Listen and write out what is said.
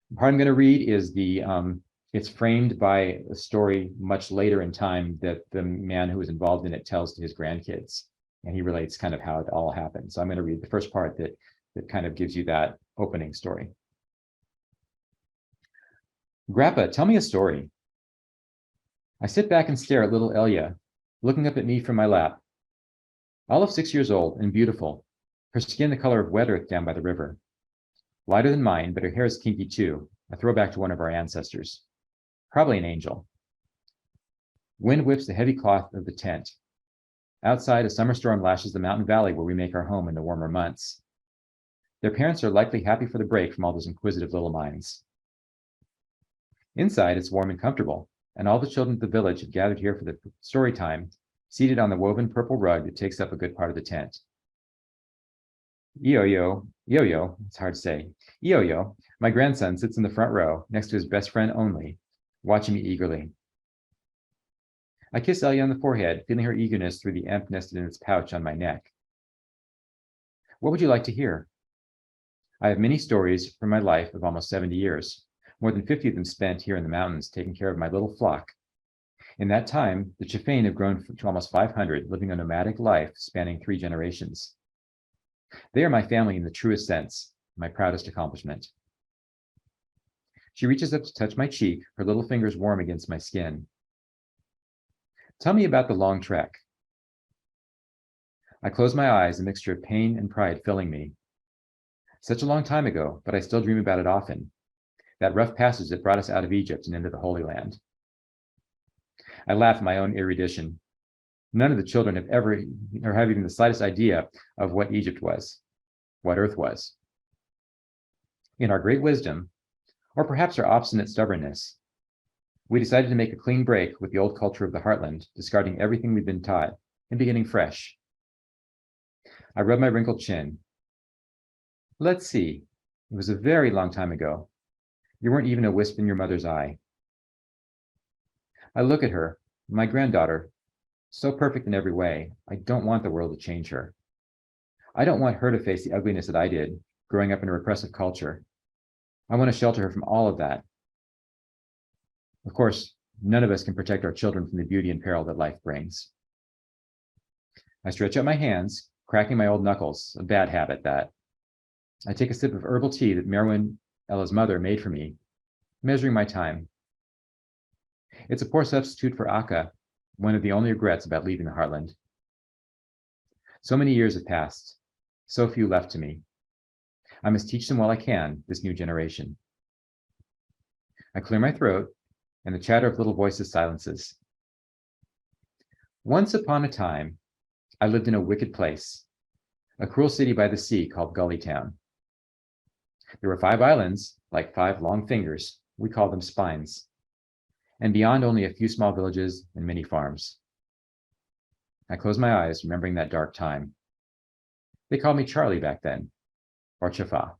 The part I'm going to read is it's framed by a story much later in time that the man who was involved in it tells to his grandkids. And he relates kind of how it all happened. So I'm going to read the first part that kind of gives you that opening story. Grandpa, tell me a story. I sit back and stare at little Elya, looking up at me from my lap. Olive 6 years old and beautiful, her skin the color of wet earth down by the river. Lighter than mine, but her hair is kinky too, a throwback to one of our ancestors. Probably an angel. Wind whips the heavy cloth of the tent. Outside, a summer storm lashes the mountain valley where we make our home in the warmer months. Their parents are likely happy for the break from all those inquisitive little minds. Inside, it's warm and comfortable, and all the children of the village have gathered here for the story time, seated on the woven purple rug that takes up a good part of the tent. Yo-yo, it's hard to say. Yo-yo, my grandson, sits in the front row, next to his best friend only, watching me eagerly. I kiss Elya on the forehead, feeling her eagerness through the emp nested in its pouch on my neck. What would you like to hear? I have many stories from my life of almost 70 years, more than 50 of them spent here in the mountains taking care of my little flock. In that time, the Chifane have grown to almost 500, living a nomadic life spanning 3 generations. They are my family in the truest sense, my proudest accomplishment. She reaches up to touch my cheek, her little fingers warm against my skin. Tell me about the long trek. I close my eyes, a mixture of pain and pride filling me. Such a long time ago, but I still dream about it often. That rough passage that brought us out of Egypt and into the Holy Land. I laugh at my own erudition. None of the children have ever or have even the slightest idea of what Egypt was, what Earth was. In our great wisdom, or perhaps our obstinate stubbornness, we decided to make a clean break with the old culture of the heartland, discarding everything we'd been taught and beginning fresh. I rub my wrinkled chin. Let's see, it was a very long time ago. You weren't even a wisp in your mother's eye. I look at her, my granddaughter, so perfect in every way. I don't want the world to change her. I don't want her to face the ugliness that I did, growing up in a repressive culture. I want to shelter her from all of that. Of course, none of us can protect our children from the beauty and peril that life brings. I stretch out my hands, cracking my old knuckles, a bad habit that. I take a sip of herbal tea that Merwin, Ella's mother, made for me, measuring my time. It's a poor substitute for Akka, one of the only regrets about leaving the heartland. So many years have passed, so few left to me. I must teach them while I can, this new generation. I clear my throat, and the chatter of little voices silences. Once upon a time, I lived in a wicked place, a cruel city by the sea called Gully Town. There were 5 islands, like 5 long fingers. We call them spines. And beyond, only a few small villages and many farms. I close my eyes, remembering that dark time. They called me Charlie back then, or Chafa.